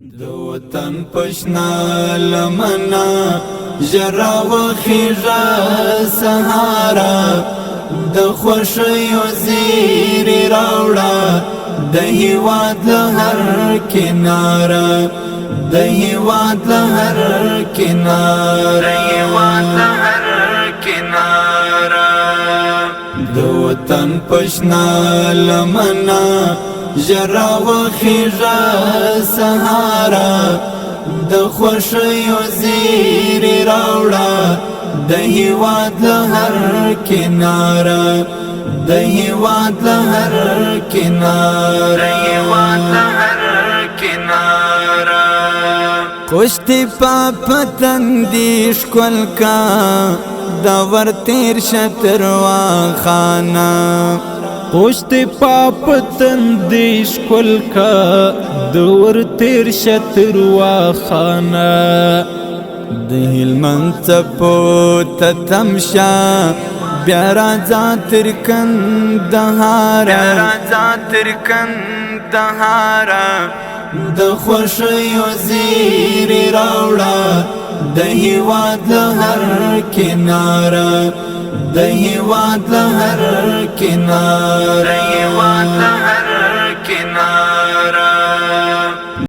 د وطن پشنا لمنا ژړا وخیژه سهارا د خوښیو زیری راوړه د هېواد له هر کناره د هېواد له هر کناره د وطن پشنا لمنا ژړا وخیژه سهارا د خوښیو زیری راوړه د هېواد له هر کناره د هېواد له هر کناره خوشتی پا پتندی ښکل کا دا ور تیر شتر واخانا پوشت پاپ تندیش کل کا دور تیر شتر واخانا د هلمند څپو ته تمشا بیا راځه تر کندهاره د خوښیو زیری راوړه د هېواد له هر کناره د هېواد له هر کناره